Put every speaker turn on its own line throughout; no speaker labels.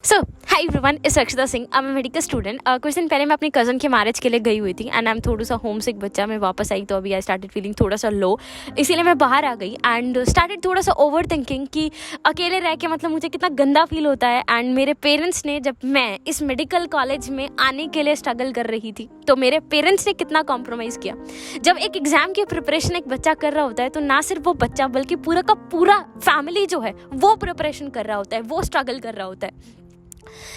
So hi everyone, is Akshata Singh. I am medical student. कुछ दिन पहले मैं अपनी कज़न के मैरिज के लिए गई हुई थी एंड आई एम थोड़ा सा होम सिक बच्चा। मैं वापस आई तो अभी आई स्टार्टेड फीलिंग थोड़ा सा लो, इसीलिए मैं बाहर आ गई एंड स्टार्टेड थोड़ा सा ओवर थिंकिंग कि अकेले रह के मतलब मुझे कितना गंदा फील होता है। एंड मेरे पेरेंट्स ने, जब मैं इस मेडिकल कॉलेज में आने के लिए स्ट्रगल कर रही थी, तो मेरे पेरेंट्स ने कितना कॉम्प्रोमाइज़ किया। जब एक एग्ज़ाम की प्रिपरेशन एक बच्चा कर रहा होता है तो ना सिर्फ वो बच्चा बल्कि पूरा का पूरा फैमिली जो है वो प्रिपरेशन कर रहा होता है, वो स्ट्रगल कर रहा होता है।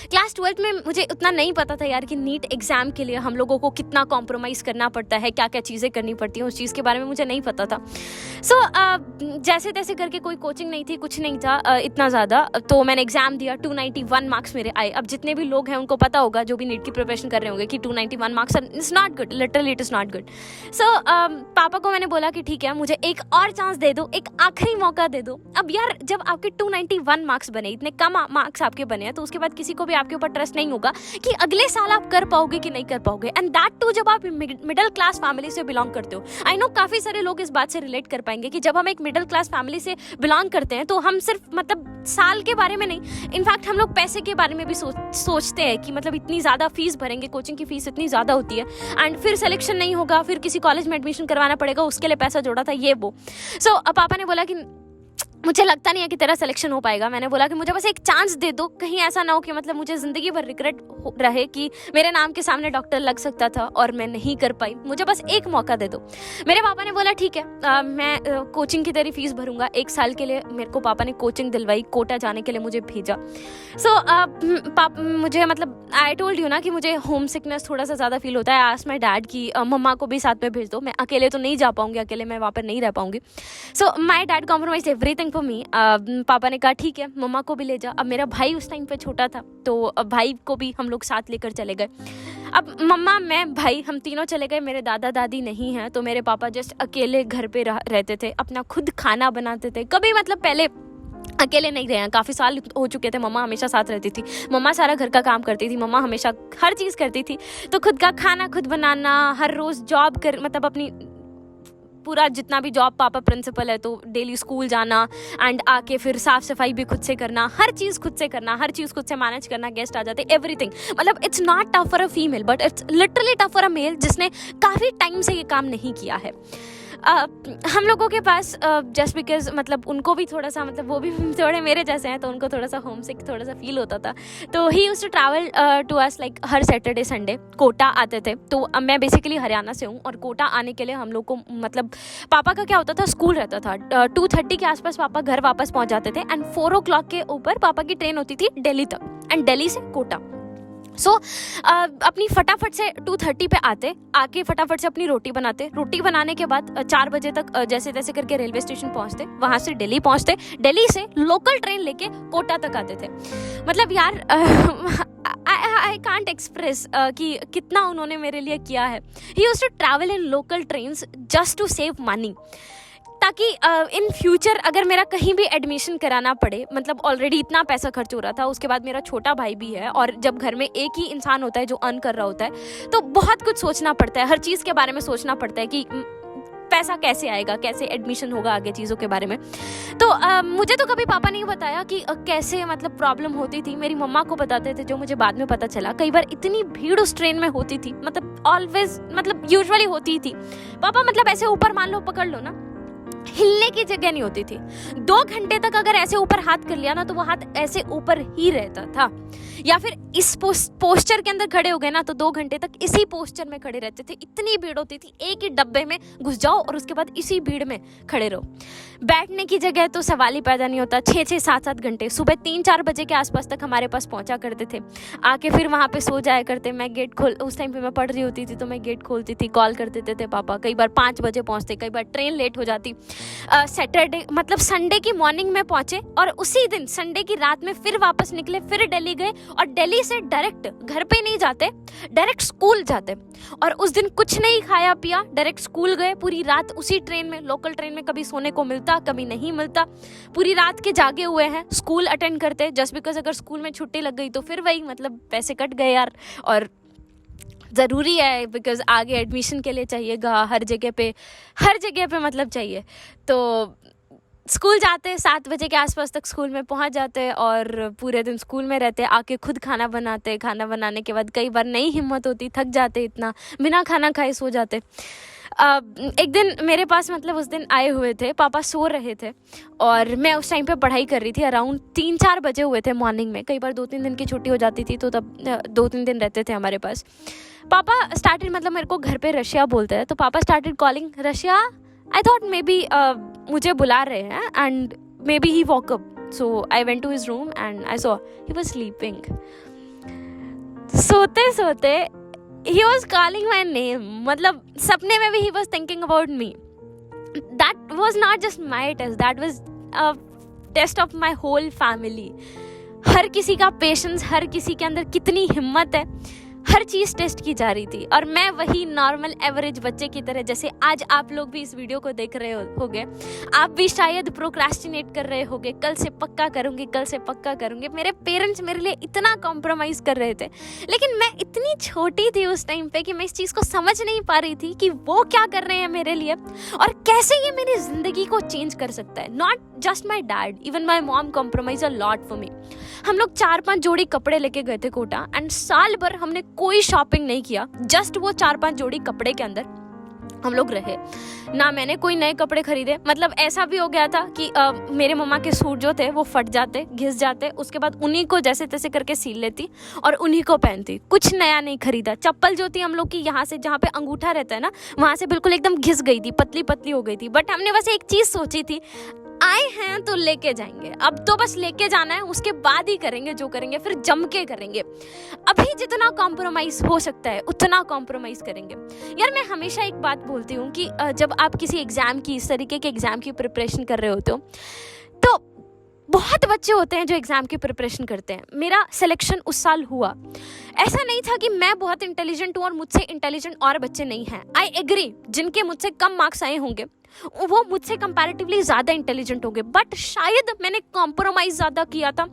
क्लास 12th में मुझे उतना नहीं पता था यार कि नीट एग्ज़ाम के लिए हम लोगों को कितना कॉम्प्रोमाइज़ करना पड़ता है, क्या क्या चीज़ें करनी पड़ती हैं, उस चीज़ के बारे में मुझे नहीं पता था। सो जैसे तैसे करके कोई कोचिंग नहीं थी, कुछ नहीं था इतना ज़्यादा। तो मैंने एग्ज़ाम दिया, 291 मार्क्स मेरे आए। अब जितने भी लोग हैं उनको पता होगा, जो भी नीट की प्रिपरेशन कर रहे होंगे, कि 291 marks is not good, literally it is not good. So पापा को मैंने बोला कि ठीक है, मुझे एक और चांस दे दो, एक आखिरी मौका दे दो। अब यार जब आपके 291 मार्क्स बने, इतने कम मार्क्स आपके बने हैं, तो उसके बाद किसी को भी आपके ऊपर ट्रस्ट नहीं होगा कि अगले साल आप कर पाओगे कि नहीं कर पाओगे। एंड दैट टू जब आप मिडिल क्लास फैमिली से बिलोंग करते हो। आई नो काफी सारे लोग इस बात से रिलेट कर पाएंगे कि जब हम एक मिडिल क्लास फैमिली से बिलोंग करते हैं तो हम सिर्फ मतलब साल के बारे में नहीं, इनफैक्ट हम लोग पैसे के बारे में भी सोचते हैं कि मतलब इतनी ज्यादा फीस भरेंगे, कोचिंग की फीस इतनी ज्यादा होती है एंड फिर सिलेक्शन नहीं होगा, फिर किसी कॉलेज में एडमिशन करवाना पड़ेगा, उसके लिए पैसा जोड़ा था, ये वो। सो पापा ने बोला कि मुझे लगता नहीं है कि तेरा सिलेक्शन हो पाएगा। मैंने बोला कि मुझे बस एक चांस दे दो, कहीं ऐसा ना हो कि मतलब मुझे ज़िंदगी भर रिग्रेट रहे कि मेरे नाम के सामने डॉक्टर लग सकता था और मैं नहीं कर पाई, मुझे बस एक मौका दे दो। मेरे पापा ने बोला ठीक है, मैं कोचिंग की तेरी फीस भरूंगा। एक साल के लिए मेरे को पापा ने कोचिंग दिलवाई, कोटा जाने के लिए मुझे भेजा। सो मुझे मतलब आई टोल्ड यू ना कि मुझे होम सिकनेस थोड़ा सा ज़्यादा फील होता है। आस्क्ड माय डैड कि मम्मा को भी साथ में भेज दो, मैं अकेले तो नहीं जा पाऊंगी, अकेले मैं वहाँ पर नहीं रह पाऊंगी। So my dad compromise everything for me. पापा ने कहा ठीक है, मम्मा को भी ले जा। अब मेरा भाई उस टाइम पे छोटा था, तो भाई को भी हम लोग साथ लेकर चले गए। अब मम्मा, मैं, भाई, हम तीनों चले गए। मेरे दादा दादी नहीं हैं, तो मेरे पापा जस्ट अकेले घर पे रहते थे, अपना खुद खाना बनाते थे। कभी मतलब पहले अकेले नहीं रहे हैं, काफ़ी साल हो चुके थे। मम्मा हमेशा साथ रहती थी, मम्मा सारा घर का काम करती थी, मम्मा हमेशा हर चीज़ करती थी। तो खुद का खाना खुद बनाना, हर रोज़ जॉब कर मतलब अपनी पूरा जितना भी जॉब, पापा प्रिंसिपल है तो डेली स्कूल जाना एंड आके फिर साफ सफाई भी खुद से करना, हर चीज़ खुद से करना, हर चीज़ खुद से मैनेज करना, गेस्ट आ जाते, एवरीथिंग। मतलब it's not tough for a female but it's literally tough for a male जिसने काफ़ी टाइम से ये काम नहीं किया है। हम लोगों के पास जस्ट बिकॉज मतलब उनको भी थोड़ा सा मतलब वो भी थोड़े मेरे जैसे हैं, तो उनको थोड़ा सा होम सिक थोड़ा सा फील होता था। तो he used to travel to us like हर सैटरडे संडे कोटा आते थे। तो मैं बेसिकली हरियाणा से हूँ और कोटा आने के लिए हम लोग को मतलब पापा का क्या होता था, स्कूल रहता था, 2:30 के आसपास पापा घर वापस पहुँच जाते थे एंड 4 o'clock के ऊपर पापा की ट्रेन होती थी दिल्ली तक एंड दिल्ली से कोटा। सो अपनी फटाफट से 2:30 पे आके फटाफट से अपनी रोटी बनाते, रोटी बनाने के बाद 4 बजे तक जैसे तैसे करके रेलवे स्टेशन पहुंचते, वहां से दिल्ली पहुंचते, दिल्ली से लोकल ट्रेन लेके कोटा तक आते थे। मतलब यार आई कांट एक्सप्रेस कि कितना उन्होंने मेरे लिए किया है। He used to travel in local trains just to save money, ताकि इन फ्यूचर अगर मेरा कहीं भी एडमिशन कराना पड़े, मतलब ऑलरेडी इतना पैसा खर्च हो रहा था, उसके बाद मेरा छोटा भाई भी है और जब घर में एक ही इंसान होता है जो अर्न कर रहा होता है तो बहुत कुछ सोचना पड़ता है, हर चीज़ के बारे में सोचना पड़ता है कि पैसा कैसे आएगा, कैसे एडमिशन होगा, आगे चीज़ों के बारे में। तो मुझे तो कभी पापा ने बताया कि कैसे मतलब प्रॉब्लम होती थी, मेरी मम्मा को बताते थे, जो मुझे बाद में पता चला। कई बार इतनी भीड़ उस ट्रेन में होती थी, मतलब ऑलवेज मतलब यूजुअली होती थी। पापा मतलब ऐसे ऊपर मान लो पकड़ लो ना, हिलने की जगह नहीं होती थी। 2 घंटे तक अगर ऐसे ऊपर हाथ कर लिया ना तो वो हाथ ऐसे ऊपर ही रहता था, या फिर इस पोस्चर के अंदर खड़े हो गए ना तो 2 घंटे तक इसी पोस्चर में खड़े रहते थे। इतनी भीड़ होती थी, एक ही डब्बे में घुस जाओ और उसके बाद इसी भीड़ में खड़े रहो। बैठने की जगह तो सवाल ही पैदा नहीं होता। 6-6, 7-7 घंटे सुबह 3-4 बजे के आसपास तक हमारे पास पहुंचा करते थे, आके फिर वहाँ पे सो जाया करते। मैं गेट खोल, उस टाइम पे मैं पढ़ रही होती थी तो मैं गेट खोलती थी, कॉल कर देते थे पापा। कई बार 5 बजे पहुँचते, कई बार ट्रेन लेट हो जाती। सैटरडे मतलब संडे की मॉर्निंग में पहुंचे और उसी दिन संडे की रात में फिर वापस निकले, फिर दिल्ली गए और दिल्ली से डायरेक्ट घर पे नहीं जाते, डायरेक्ट स्कूल जाते। और उस दिन कुछ नहीं खाया पिया, डायरेक्ट स्कूल गए, पूरी रात उसी ट्रेन में, लोकल ट्रेन में कभी सोने को मिलता कभी नहीं मिलता, पूरी रात के जागे हुए हैं, स्कूल अटेंड करते। जस्ट बिकॉज अगर स्कूल में छुट्टी लग गई तो फिर वही मतलब पैसे कट गए यार, और ज़रूरी है बिकॉज आगे एडमिशन के लिए चाहिएगा, हर जगह पे मतलब चाहिए। तो स्कूल जाते 7 बजे के आसपास तक स्कूल में पहुंच जाते और पूरे दिन स्कूल में रहते, आके खुद खाना बनाते, खाना बनाने के बाद कई बार नहीं हिम्मत होती, थक जाते, इतना बिना खाना खाए सो जाते। एक दिन मेरे पास मतलब उस दिन आए हुए थे, पापा सो रहे थे और मैं उस टाइम पे पढ़ाई कर रही थी। अराउंड 3-4 बजे हुए थे मॉर्निंग में, कई बार 2-3 दिन की छुट्टी हो जाती थी तो तब 2-3 दिन रहते थे हमारे पास। पापा स्टार्टेड, मतलब मेरे को घर पे रशिया बोलते हैं, तो पापा started calling Rashiya. I thought maybe मुझे बुला रहे हैं and maybe he woke up, so I went to his room and I saw he was sleeping. सोते सोते he was calling my name, मतलब सपने में भी he was thinking about me. That was not just my test, that was a test of my whole family. हर किसी का patience, हर किसी के अंदर कितनी हिम्मत है, हर चीज़ टेस्ट की जा रही थी। और मैं वही नॉर्मल एवरेज बच्चे की तरह, जैसे आज आप लोग भी इस वीडियो को देख रहे होगे, आप भी शायद प्रोक्रास्टिनेट कर रहे होगे, कल से पक्का करूँगी, कल से पक्का करूँगी। मेरे पेरेंट्स मेरे लिए इतना कॉम्प्रोमाइज़ कर रहे थे, लेकिन मैं इतनी छोटी थी उस टाइम पे कि मैं इस चीज़ को समझ नहीं पा रही थी कि वो क्या कर रहे हैं मेरे लिए और कैसे ये मेरी ज़िंदगी को चेंज कर सकता है। Not just my dad, even my mom compromise a lot for me. हम लोग 4-5 जोड़ी कपड़े लेके गए थे कोटा एंड साल भर हमने कोई शॉपिंग नहीं किया, जस्ट वो 4-5 जोड़ी कपड़े के अंदर हम लोग रहे ना। मैंने कोई नए कपड़े खरीदे, मतलब ऐसा भी हो गया था कि मेरे मम्मा के सूट जो थे वो फट जाते, घिस जाते, उसके बाद उन्हीं को जैसे तैसे करके सील लेती और उन्हीं को पहनती, कुछ नया नहीं खरीदा। चप्पल जो थी हम लोग की यहाँ से जहाँ पे अंगूठा रहता है ना, वहाँ से बिल्कुल एकदम घिस गई थी, पतली पतली हो गई थी। बट हमने बस एक चीज़ सोची थी, आए हैं तो लेके जाएंगे, अब तो बस लेके जाना है, उसके बाद ही करेंगे जो करेंगे, फिर जम के करेंगे। अभी जितना कॉम्प्रोमाइज़ हो सकता है उतना कॉम्प्रोमाइज़ करेंगे। यार मैं हमेशा एक बात बोलती हूँ कि जब आप किसी एग्ज़ाम की, इस तरीके के एग्ज़ाम की प्रिपरेशन कर रहे होते हो तो बहुत बच्चे होते हैं जो एग्ज़ाम की प्रिपरेशन करते हैं। मेरा सिलेक्शन उस साल हुआ, ऐसा नहीं था कि मैं बहुत इंटेलिजेंट हूँ और मुझसे इंटेलिजेंट और बच्चे नहीं हैं। आई एग्री, जिनके मुझसे कम मार्क्स आए होंगे वो मुझसे कंपैरेटिवली ज़्यादा इंटेलिजेंट होंगे, बट शायद मैंने कॉम्प्रोमाइज़ ज़्यादा किया था,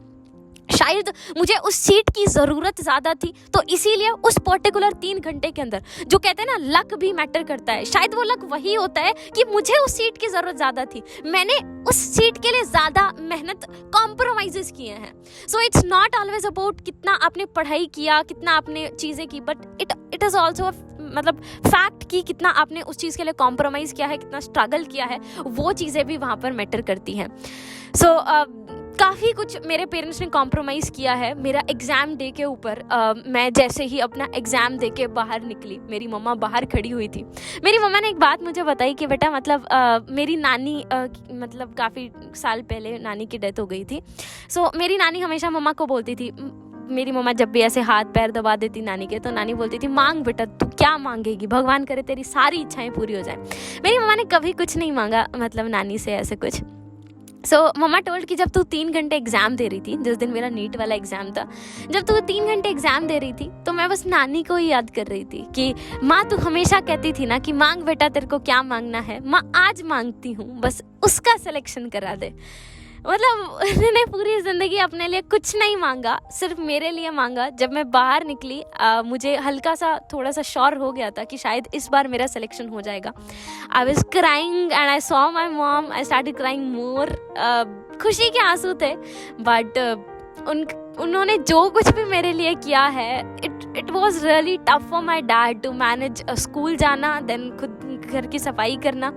शायद मुझे उस सीट की ज़रूरत ज़्यादा थी, तो इसीलिए उस पर्टिकुलर 3 घंटे के अंदर, जो कहते हैं ना लक भी मैटर करता है, शायद वो लक वही होता है कि मुझे उस सीट की ज़रूरत ज़्यादा थी, मैंने उस सीट के लिए ज़्यादा मेहनत, कॉम्प्रोमाइज़ किए हैं। So it's not always about कितना आपने पढ़ाई किया, कितना आपने चीज़ें की, बट इट इज़ ऑल्सो मतलब फैक्ट कि कितना आपने उस चीज़ के लिए कॉम्प्रोमाइज़ किया है, कितना स्ट्रगल किया है, वो चीज़ें भी वहाँ पर मैटर करती हैं। सो काफ़ी कुछ मेरे पेरेंट्स ने कॉम्प्रोमाइज़ किया है मेरा एग्ज़ाम डे के ऊपर। मैं जैसे ही अपना एग्ज़ाम दे के बाहर निकली, मेरी मम्मा बाहर खड़ी हुई थी। मेरी मम्मा ने एक बात मुझे बताई कि बेटा मतलब मेरी नानी मतलब काफ़ी साल पहले नानी की डेथ हो गई थी। सो मेरी नानी हमेशा मम्मा को बोलती थी, मेरी मम्मा जब भी ऐसे हाथ पैर दबा देती नानी के, तो नानी बोलती थी, मांग बेटा, तू क्या मांगेगी, भगवान करे तेरी सारी इच्छाएं पूरी हो जाए। मेरी मम्मा ने कभी कुछ नहीं मांगा, मतलब नानी से ऐसे कुछ। सो मम्मा टोल्ड कि जब तू 3 घंटे एग्ज़ाम दे रही थी, जिस दिन मेरा नीट वाला एग्ज़ाम था, जब तू 3 घंटे एग्ज़ाम दे रही थी तो मैं बस नानी को ही याद कर रही थी कि माँ तू हमेशा कहती थी ना कि मांग बेटा तेरे को क्या मांगना है, माँ आज मांगती हूँ बस उसका सिलेक्शन करा दे। मतलब उन्होंने पूरी ज़िंदगी अपने लिए कुछ नहीं मांगा, सिर्फ मेरे लिए मांगा। जब मैं बाहर निकली मुझे हल्का सा थोड़ा सा श्योर हो गया था कि शायद इस बार मेरा सिलेक्शन हो जाएगा। I was crying and I saw my mom, I started crying more. खुशी के आंसू थे, बट उन्होंने जो कुछ भी मेरे लिए किया है, it was really tough for my dad to manage school जाना, देन खुद घर की सफाई करना,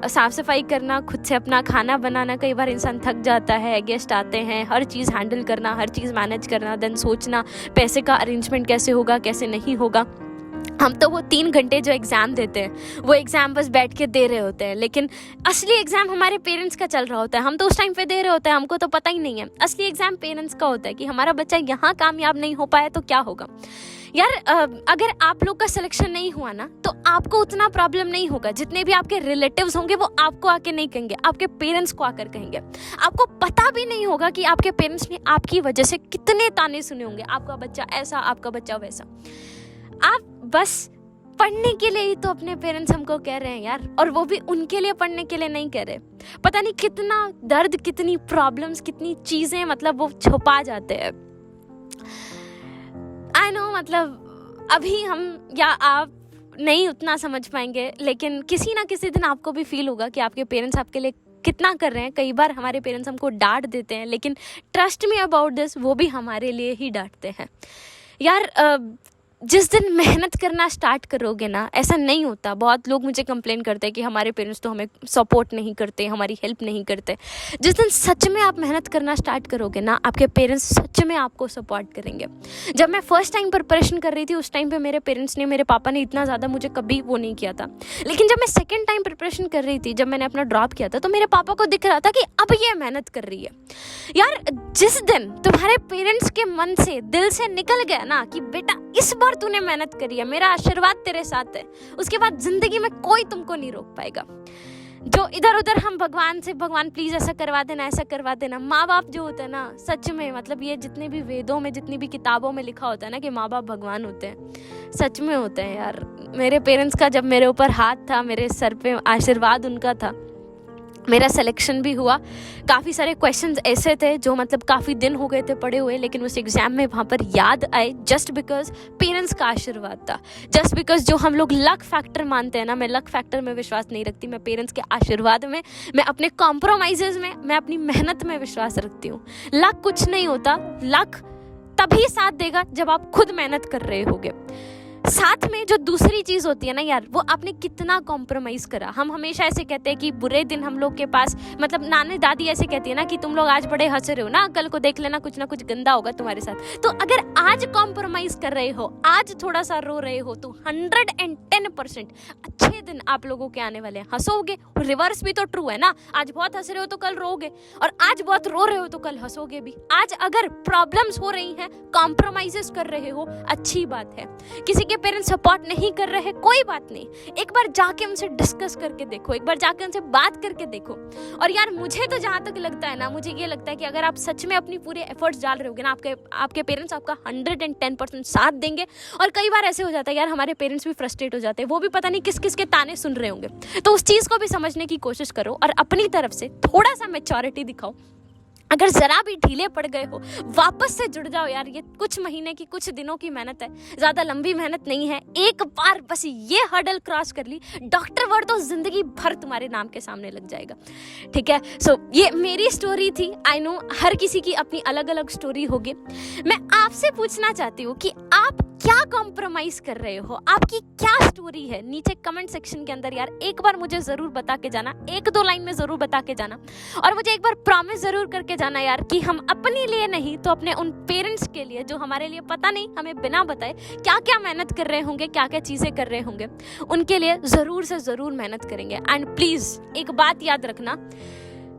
साफ़ सफाई करना, खुद से अपना खाना बनाना। कई बार इंसान थक जाता है, गेस्ट आते हैं, हर चीज़ हैंडल करना, हर चीज़ मैनेज करना, देन सोचना पैसे का अरेंजमेंट कैसे होगा, कैसे नहीं होगा। हम तो वो 3 घंटे जो एग्ज़ाम देते हैं वो एग्ज़ाम बस बैठ के दे रहे होते हैं, लेकिन असली एग्ज़ाम हमारे पेरेंट्स का चल रहा होता है। हम तो उस टाइम पे दे रहे होते हैं, हमको तो पता ही नहीं है। असली एग्ज़ाम पेरेंट्स का होता है कि हमारा बच्चा यहाँ कामयाब नहीं हो पाया तो क्या होगा। यार अगर आप लोग का सिलेक्शन नहीं हुआ ना तो आपको उतना प्रॉब्लम नहीं होगा, जितने भी आपके रिलेटिव्स होंगे वो आपको आके नहीं कहेंगे, आपके पेरेंट्स को आकर कहेंगे। आपको पता भी नहीं होगा कि आपके पेरेंट्स ने आपकी वजह से कितने ताने सुने होंगे, आपका बच्चा ऐसा, आपका बच्चा वैसा। आप बस पढ़ने के लिए ही तो अपने पेरेंट्स हमको कह रहे हैं यार, और वो भी उनके लिए पढ़ने के लिए नहीं कह रहे। पता नहीं कितना दर्द, कितनी प्रॉब्लम्स, कितनी चीज़ें मतलब वो छुपा जाते हैं। आई नो मतलब अभी हम या आप नहीं उतना समझ पाएंगे, लेकिन किसी ना किसी दिन आपको भी फील होगा कि आपके पेरेंट्स आपके लिए कितना कर रहे हैं। कई बार हमारे पेरेंट्स हमको डांट देते हैं, लेकिन ट्रस्ट मी अबाउट दिस, वो भी हमारे लिए ही डांटते हैं यार। जिस दिन मेहनत करना स्टार्ट करोगे ना, ऐसा नहीं होता। बहुत लोग मुझे कंप्लेन करते हैं कि हमारे पेरेंट्स तो हमें सपोर्ट नहीं करते, हमारी हेल्प नहीं करते। जिस दिन सच में आप मेहनत करना स्टार्ट करोगे ना, आपके पेरेंट्स सच में आपको सपोर्ट करेंगे। जब मैं फर्स्ट टाइम प्रिपरेशन कर रही थी, उस टाइम पे मेरे पेरेंट्स ने, मेरे पापा ने इतना ज़्यादा मुझे कभी वो नहीं किया था। लेकिन जब मैं सेकेंड टाइम प्रिपरेशन कर रही थी, जब मैंने अपना ड्रॉप किया था, तो मेरे पापा को दिख रहा था कि अब ये मेहनत कर रही है। यार जिस दिन तुम्हारे पेरेंट्स के मन से, दिल से निकल गया ना कि बेटा इस बार तूने मेहनत करी है, मेरा आशीर्वाद तेरे साथ है, उसके बाद जिंदगी में कोई तुमको नहीं रोक पाएगा। जो इधर उधर हम भगवान से, भगवान प्लीज ऐसा करवा देना, ऐसा करवा देना। माँ बाप जो होते हैं ना, सच में मतलब ये जितने भी वेदों में, जितनी भी किताबों में लिखा होता है ना कि माँ बाप भगवान होते हैं, सच में होते हैं यार। मेरे पेरेंट्स का जब मेरे ऊपर हाथ था, मेरे सर पे आशीर्वाद उनका था, मेरा सिलेक्शन भी हुआ। काफ़ी सारे क्वेश्चंस ऐसे थे जो मतलब काफ़ी दिन हो गए थे पढ़े हुए, लेकिन उस एग्ज़ाम में वहाँ पर याद आए, जस्ट बिकॉज पेरेंट्स का आशीर्वाद था। जस्ट बिकॉज जो हम लोग लक फैक्टर मानते हैं ना, मैं लक फैक्टर में विश्वास नहीं रखती। मैं पेरेंट्स के आशीर्वाद में, मैं अपने कॉम्प्रोमाइज़ेज़ में, मैं अपनी मेहनत में विश्वास रखती हूँ। लक कुछ नहीं होता, लक तभी साथ देगा जब आप खुद मेहनत कर रहे होगे। साथ में जो दूसरी चीज़ होती है ना यार, वो आपने कितना कॉम्प्रोमाइज़ करा। हम हमेशा ऐसे कहते हैं कि बुरे दिन हम लोग के पास, मतलब नानी दादी ऐसे कहती है ना कि तुम लोग आज बड़े हंस रहे हो ना, कल को देख लेना कुछ ना कुछ गंदा होगा तुम्हारे साथ। तो अगर आज कॉम्प्रोमाइज़ कर रहे हो, आज थोड़ा सा रो रहे हो, तो 110% अच्छे दिन आप लोगों के आने वाले हैं। हंसोगे, रिवर्स भी तो ट्रू है ना। आज बहुत हंस रहे हो तो कल रोगे, और आज बहुत रो रहे हो तो कल हंसोगे भी। आज अगर प्रॉब्लम्स हो रही हैं, कॉम्प्रोमाइज़ेस कर रहे हो, अच्छी बात है। किसी के पेरेंट्स सपोर्ट नहीं कर रहे, कोई बात नहीं, एक बार जाके उनसे डिस्कस करके देखो, एक बार जाके उनसे बात करके देखो। और यार मुझे तो जहाँ तक लगता है ना, मुझे ये लगता है कि अगर आप सच में अपनी पूरे एफर्ट्स डाल रहे होगे ना, आपके पेरेंट्स आपका 110% साथ देंगे। और कई बार ऐसे हो जाता है यार, हमारे पेरेंट्स भी फ्रस्ट्रेट हो जाते हैं, वो भी पता नहीं किस किस के ताने सुन रहे होंगे। तो उस चीज़ को भी समझने की कोशिश करो और अपनी तरफ से थोड़ा सा मैच्योरिटी दिखाओ। अगर ज़रा भी ढीले पड़ गए हो, वापस से जुड़ जाओ यार। ये कुछ महीने की, कुछ दिनों की मेहनत है, ज़्यादा लंबी मेहनत नहीं है। एक बार बस ये हर्डल क्रॉस कर ली, डॉक्टर वर्ड तो ज़िंदगी भर तुम्हारे नाम के सामने लग जाएगा। ठीक है, सो ये मेरी स्टोरी थी। आई नो हर किसी की अपनी अलग अलग स्टोरी होगी। मैं आपसे पूछना चाहती हूँ कि आप क्या कॉम्प्रोमाइज कर रहे हो, आपकी क्या स्टोरी है, नीचे कमेंट सेक्शन के अंदर यार एक बार मुझे ज़रूर बता के जाना, 1-2 लाइन में ज़रूर बता के जाना। और मुझे एक बार प्रॉमिस ज़रूर करके जाना यार कि हम अपने लिए नहीं तो अपने उन पेरेंट्स के लिए, जो हमारे लिए पता नहीं हमें बिना बताए क्या क्या मेहनत कर रहे होंगे, क्या क्या चीज़ें कर रहे होंगे, उनके लिए ज़रूर से ज़रूर मेहनत करेंगे। एंड प्लीज़ एक बात याद रखना,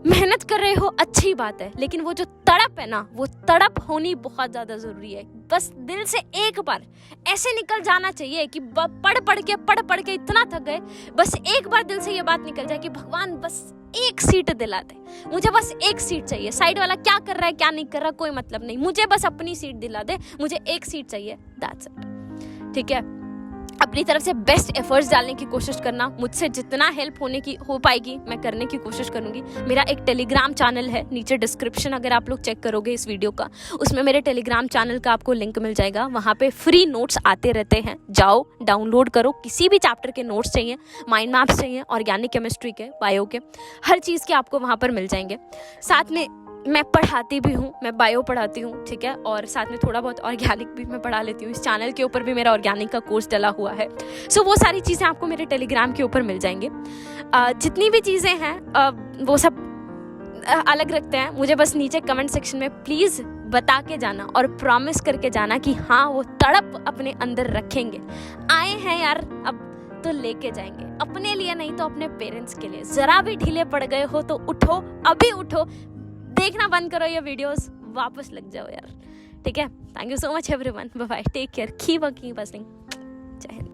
मेहनत कर रहे हो अच्छी बात है, लेकिन वो जो तड़प है ना, वो तड़प होनी बहुत ज़्यादा ज़रूरी है। बस दिल से एक बार ऐसे निकल जाना चाहिए कि पढ़ पढ़ के इतना थक गए, बस एक बार दिल से ये बात निकल जाए कि भगवान बस एक सीट दिला दे, मुझे बस एक सीट चाहिए। साइड वाला क्या कर रहा है क्या नहीं कर रहा कोई मतलब नहीं, मुझे बस अपनी सीट दिला दे, मुझे एक सीट चाहिए, दैट्स इट। ठीक है, अपनी तरफ से बेस्ट एफर्ट्स डालने की कोशिश करना। मुझसे जितना हेल्प हो पाएगी मैं करने की कोशिश करूंगी। मेरा एक टेलीग्राम चैनल है, नीचे डिस्क्रिप्शन अगर आप लोग चेक करोगे इस वीडियो का, उसमें मेरे टेलीग्राम चैनल का आपको लिंक मिल जाएगा। वहाँ पे फ्री नोट्स आते रहते हैं, जाओ डाउनलोड करो। किसी भी चैप्टर के नोट्स चाहिए, माइंड मैप्स चाहिए, ऑर्गेनिक केमिस्ट्री के, बायो के, हर चीज़ के आपको वहाँ पर मिल जाएंगे। साथ में मैं पढ़ाती भी हूँ, मैं बायो पढ़ाती हूँ, ठीक है, और साथ में थोड़ा बहुत ऑर्गेनिक भी मैं पढ़ा लेती हूँ। इस चैनल के ऊपर भी मेरा ऑर्गेनिक का कोर्स डला हुआ है। सो वो सारी चीज़ें आपको मेरे टेलीग्राम के ऊपर मिल जाएंगे। जितनी भी चीज़ें हैं वो सब अलग रखते हैं, मुझे बस नीचे कमेंट सेक्शन में प्लीज़ बता के जाना और प्रॉमिस करके जाना कि हाँ वो तड़प अपने अंदर रखेंगे। आए हैं यार अब तो लेके जाएंगे, अपने लिए नहीं तो अपने पेरेंट्स के लिए। ज़रा भी ढीले पड़ गए हो तो उठो, अभी उठो, देखना बंद करो ये वीडियोस, वापस लग जाओ यार। ठीक है, thank you so much everyone, bye bye, take care, keep working, जय हिंद।